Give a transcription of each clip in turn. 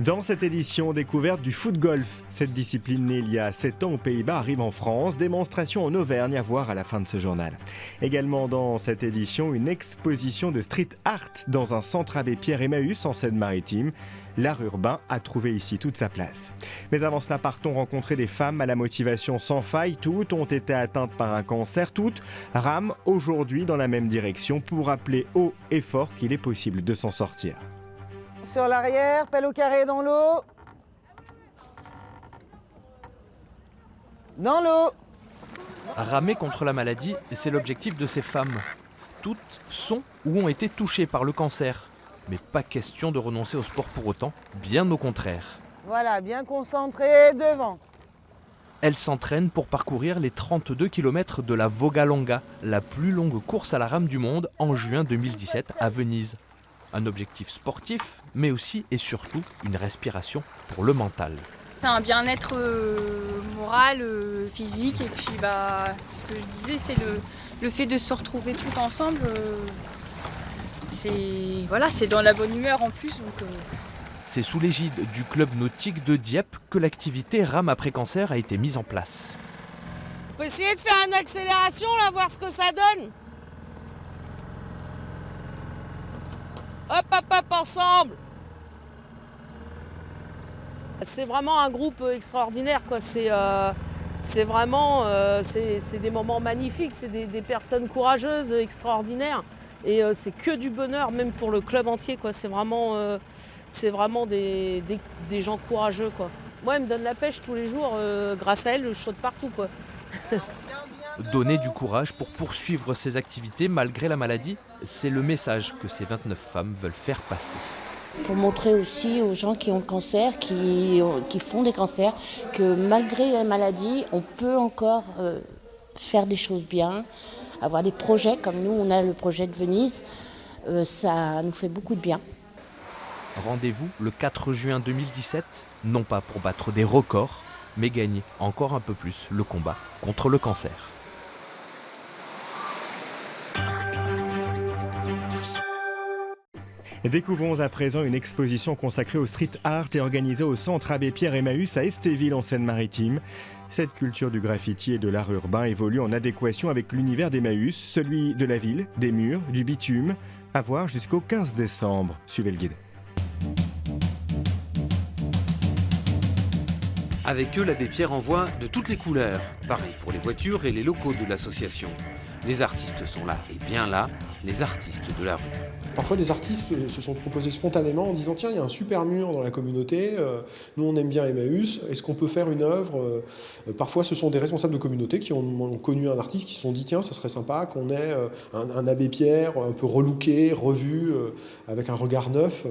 Dans cette édition, découverte du foot-golf. Cette discipline née il y a 7 ans aux Pays-Bas arrive en France. Démonstration en Auvergne à voir à la fin de ce journal. Également dans cette édition, une exposition de street art dans un centre Abbé Pierre Emmaüs en Seine-Maritime. L'art urbain a trouvé ici toute sa place. Mais avant cela, partons rencontrer des femmes à la motivation sans faille. Toutes ont été atteintes par un cancer. Toutes rament aujourd'hui dans la même direction pour rappeler haut et fort qu'il est possible de s'en sortir. Sur l'arrière, pelle au carré dans l'eau. Dans l'eau. Ramer contre la maladie, c'est l'objectif de ces femmes. Toutes sont ou ont été touchées par le cancer. Mais pas question de renoncer au sport pour autant, bien au contraire. Voilà, bien concentré, devant. Elles s'entraînent pour parcourir les 32 km de la Vogalonga, la plus longue course à la rame du monde, en juin 2017 à Venise. Un objectif sportif, mais aussi et surtout une respiration pour le mental. C'est un bien-être moral, physique, et puis ce que je disais, c'est le fait de se retrouver tout ensemble. C'est dans la bonne humeur en plus. C'est sous l'égide du club nautique de Dieppe que l'activité rame après cancer a été mise en place. On peut essayer de faire une accélération, là, voir ce que ça donne. Hop, hop, hop, ensemble. C'est vraiment un groupe extraordinaire, quoi. C'est des moments magnifiques, c'est des personnes courageuses, extraordinaires. Et c'est que du bonheur, même pour le club entier, quoi. C'est vraiment des gens courageux, quoi. Moi, elle me donne la pêche tous les jours. Grâce à elle, je saute partout, quoi. Donner du courage pour poursuivre ses activités malgré la maladie, c'est le message que ces 29 femmes veulent faire passer. Pour montrer aussi aux gens qui ont le cancer, qui font des cancers, que malgré la maladie, on peut encore faire des choses bien, avoir des projets comme nous, on a le projet de Venise, ça nous fait beaucoup de bien. Rendez-vous le 4 juin 2017, non pas pour battre des records, mais gagner encore un peu plus le combat contre le cancer. Découvrons à présent une exposition consacrée au street art et organisée au centre Abbé Pierre Emmaüs à Estéville en Seine-Maritime. Cette culture du graffiti et de l'art urbain évolue en adéquation avec l'univers d'Emmaüs, celui de la ville, des murs, du bitume. À voir jusqu'au 15 décembre. Suivez le guide. Avec eux, l'abbé Pierre envoie de toutes les couleurs. Pareil pour les voitures et les locaux de l'association. Les artistes sont là, et bien là, les artistes de la rue. Parfois, des artistes se sont proposés spontanément en disant « Tiens, il y a un super mur dans la communauté, nous on aime bien Emmaüs, est-ce qu'on peut faire une œuvre ?» Parfois, ce sont des responsables de communauté qui ont connu un artiste, qui se sont dit « Tiens, ça serait sympa qu'on ait un abbé Pierre un peu relooké, revu, avec un regard neuf. »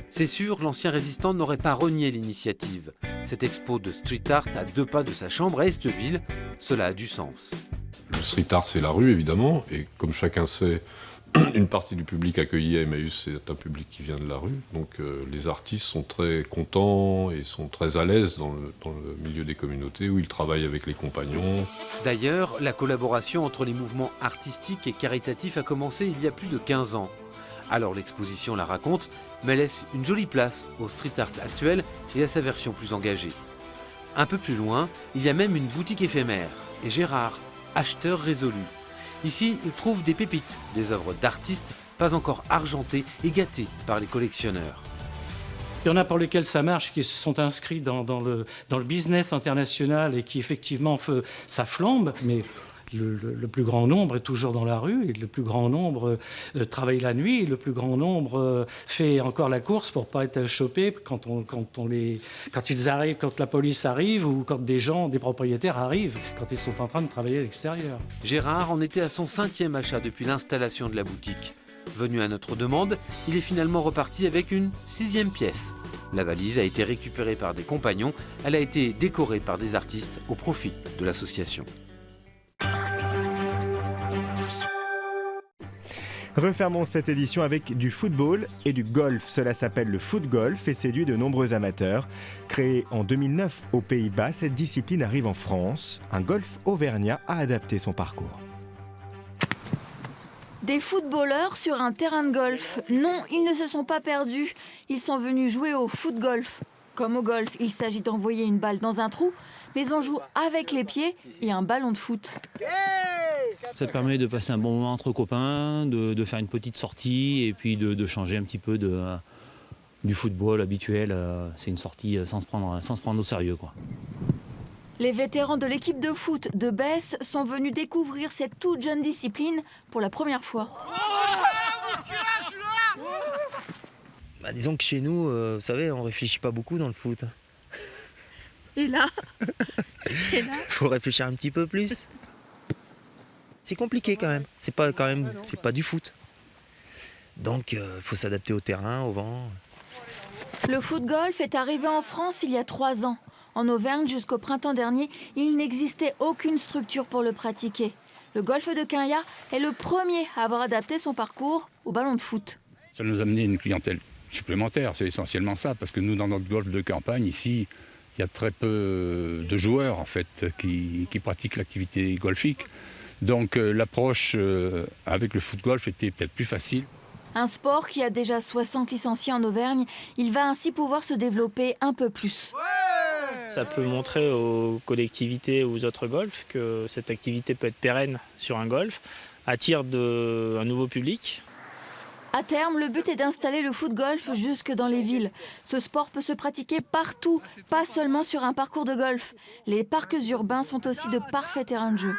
C'est sûr, l'ancien résistant n'aurait pas renié l'initiative. Cette expo de street art à 2 pas de sa chambre à Estéville, cela a du sens. Le street art, c'est la rue, évidemment, et comme chacun sait, une partie du public accueilli à Emmaüs, c'est un public qui vient de la rue. Donc les artistes sont très contents et sont très à l'aise dans le milieu des communautés où ils travaillent avec les compagnons. D'ailleurs, la collaboration entre les mouvements artistiques et caritatifs a commencé il y a plus de 15 ans. Alors l'exposition la raconte, mais laisse une jolie place au street art actuel et à sa version plus engagée. Un peu plus loin, il y a même une boutique éphémère, et Gérard, acheteur résolu. Ici, il trouve des pépites, des œuvres d'artistes pas encore argentées et gâtées par les collectionneurs. Il y en a pour lesquels ça marche, qui se sont inscrits dans le business international et qui effectivement ça flambe, mais le plus grand nombre est toujours dans la rue, et le plus grand nombre travaille la nuit, et le plus grand nombre fait encore la course pour ne pas être chopé quand ils arrivent, quand la police arrive ou quand des propriétaires arrivent, quand ils sont en train de travailler à l'extérieur. Gérard en était à son 5e achat depuis l'installation de la boutique. Venu à notre demande, il est finalement reparti avec une 6e pièce. La valise a été récupérée par des compagnons, elle a été décorée par des artistes au profit de l'association. Refermons cette édition avec du football et du golf. Cela s'appelle le foot-golf et séduit de nombreux amateurs. Créée en 2009 aux Pays-Bas, cette discipline arrive en France. Un golf auvergnat a adapté son parcours. Des footballeurs sur un terrain de golf. Non, ils ne se sont pas perdus. Ils sont venus jouer au foot-golf. Comme au golf, il s'agit d'envoyer une balle dans un trou, mais on joue avec les pieds et un ballon de foot. Ça permet de passer un bon moment entre copains, de faire une petite sortie et puis de changer un petit peu du football habituel. C'est une sortie sans se prendre au sérieux, quoi. Les vétérans de l'équipe de foot de Besse sont venus découvrir cette toute jeune discipline pour la première fois. Disons que chez nous, vous savez, on réfléchit pas beaucoup dans le foot. Et là Faut réfléchir un petit peu plus. C'est compliqué quand même. C'est pas du foot. Donc, faut s'adapter au terrain, au vent. Le foot-golf est arrivé en France il y a 3 ans. En Auvergne, jusqu'au printemps dernier, il n'existait aucune structure pour le pratiquer. Le golf de Quinhat est le premier à avoir adapté son parcours au ballon de foot. Ça nous a amené une clientèle supplémentaire, c'est essentiellement ça, parce que nous, dans notre golf de campagne, ici, il y a très peu de joueurs en fait qui pratiquent l'activité golfique. Donc l'approche avec le foot-golf était peut-être plus facile. Un sport qui a déjà 60 licenciés en Auvergne, il va ainsi pouvoir se développer un peu plus. Ça peut montrer aux collectivités ou aux autres golfs que cette activité peut être pérenne sur un golf, attire un nouveau public. À terme, le but est d'installer le foot-golf jusque dans les villes. Ce sport peut se pratiquer partout, pas seulement sur un parcours de golf. Les parcs urbains sont aussi de parfaits terrains de jeu.